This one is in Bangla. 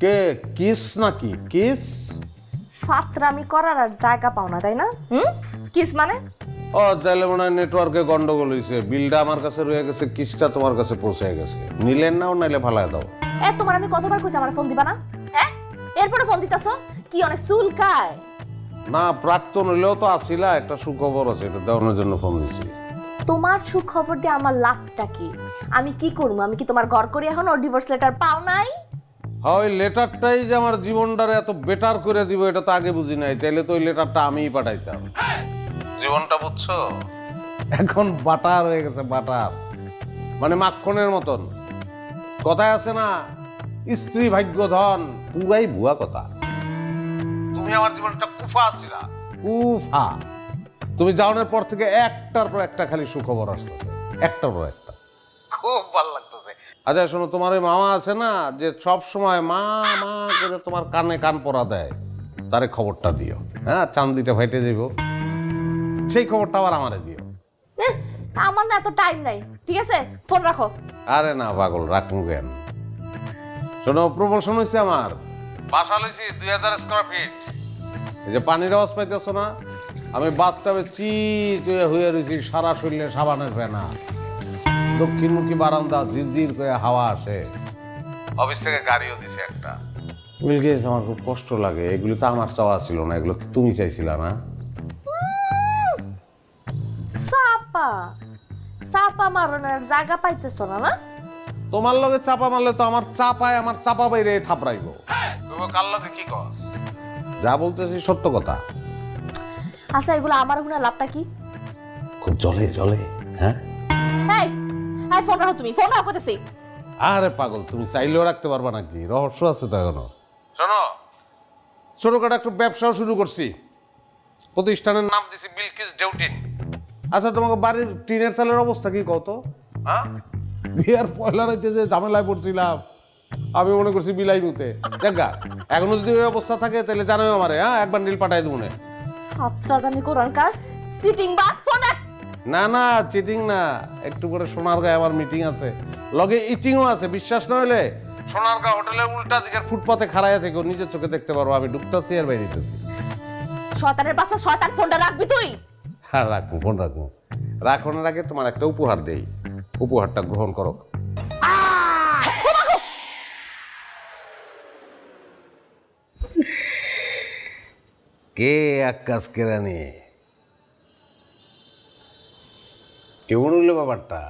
কে কিস নাকি কিস? ফাতরামি করার আর জায়গা পাও না তাই না? কিস মানে? ও তাহলে মনে হয় নেটওয়ার্কে গন্ডগোল হয়েছে, বিলটা আমার কাছে রয়ে গেছে, কিসটা তোমার কাছে পৌঁছে গেছে। নিলেন নাও নাইলে ফালায় দাও। তোমার আমি কতবার কইছি আমার ফোন দিবা না? হ্যাঁ, এরপরে ফোন দিতাছো কি অনেক চুলকায়? না প্রাক্তন হইলেও তো আসিলা, একটা সুখবর আছে, এটা দেওয়ানোর জন্য ফোন দিছি। তোমার সুখবর দিয়ে আমার লাভটা কি? আমি কি করবো? আমি কি তোমার ঘর করি এখন? ওর ডিভোর্স লেটার পাও নাই? হ্যাঁ ওই লেটারটাই যে আমার জীবনটারে এত বেটার করে দিব এটা তো আগে বুঝি নাই, তাইলে তো ওই লেটারটা আমিই পাঠাইতাম। জীবনটা বুঝছো, এখন বাটার হয়ে গেছে, বাটার মানে মাখনের মতন। কথায় আছে না, স্ত্রী ভাগ্য ধন, পুরাই ভুয়া কথা। তুমি আমার জীবনটা কুফা ছিলা, কুফা। তুমি যাওয়ার পর থেকে একটার পর একটা খালি সুখবর আসতেছে, একটার পর একটা, খুব ভালো লাগতেছে। আচ্ছা শোনো, তোমার ওই মামা আছে না যে সব সময় মা মা করে তোমার কানে কান পরা দেয়, তারে খবরটা দিও। হ্যাঁ, চান্দিটা ফাইটে দিব, সেই খবরটা আবার আমারে দিও। আমার না এত টাইম নাই, ঠিক আছে? ফোন রাখো। আরে না পাগল, রাখুন কেন? শোনো, প্রমোশন হয়েছে আমার, বাসা লইছি 2000 স্কোয়ার ফিট। এই যে পানির আওয়াজ পাইতেছ না, আমি বাথটাবে চিট হয়ে রয়েছি, সারা শরীরে সাবানের ফেনা, দক্ষিণমুখী বারান্দা, ঝিরঝির করে হাওয়া আসে। অফিস থেকে গাড়িও দিছে একটা। বিলগেস, আমার খুব কষ্ট লাগে, এগুলো তো আমার চাওয়া ছিল না, এগুলো তো তুমি চাইছিলা না। চাপা চাপা মারনের জায়গা পাইতেছো না? না তোমার লগে চাপা মারলে তো আমার চাপায় আমার চাপা বাইরে থাপড়াইব। তুমি কার লগে কি কস? যা বলতেছি সত্য কথা। আচ্ছা, এগুলো আমার গুণা লাভটা কি? খুব জলে জলে। হ্যাঁ এই এই ফোন রাখো, তুমি ফোন রাখো কইতেছি। আরে পাগল, তুমি চাইলেও রাখতে পারবা নাকি? রহস্য আছে তো এখনো। শোনো, ছোটখাটো একটা ব্যবসাও শুরু করছি, প্রতিষ্ঠানের নাম দিছি বিলকিস ডেউটিন। আচ্ছা, তোমাকে বাড়ির টিনের চালের অবস্থা কি কত? হ্যাঁ, বিয়ার পয়লা রাইতে যে ঝামেলায় পড়ছিলাম, আমি মনে করছি বিলাই মুতে। দেখা এখনো যদি ওই অবস্থা থাকে তাহলে জানোই আমারে। হ্যাঁ, একবার নীল পাঠাই দেবো। সাতটা জানি কোরআনকার সিটিং বাস ফোন রাখ। না না, চিটিং না, একটু পরে সোনারগাঁয়ে আমার মিটিং আছে, লগে ইটিংও আছে। বিশ্বাস না হলে সোনারগাঁ হোটেলের উল্টা দিকের ফুটপাতে খাড়াইয়া থেকে নিজের চোখে দেখতে পারবো, আমি ঢুকতেছি আর বাইরেছি। শয়তানের বাচ্চা, শয়তান, ফোনটা রাখবি তুই। হ্যাঁ রাখবো, ফোন রাখবো। রাখনের আগে তোমার একটা উপহার দেই, উপহারটা গ্রহণ করো। কে আকাশ কেরানি, কেমন হইলো ব্যাপারটা?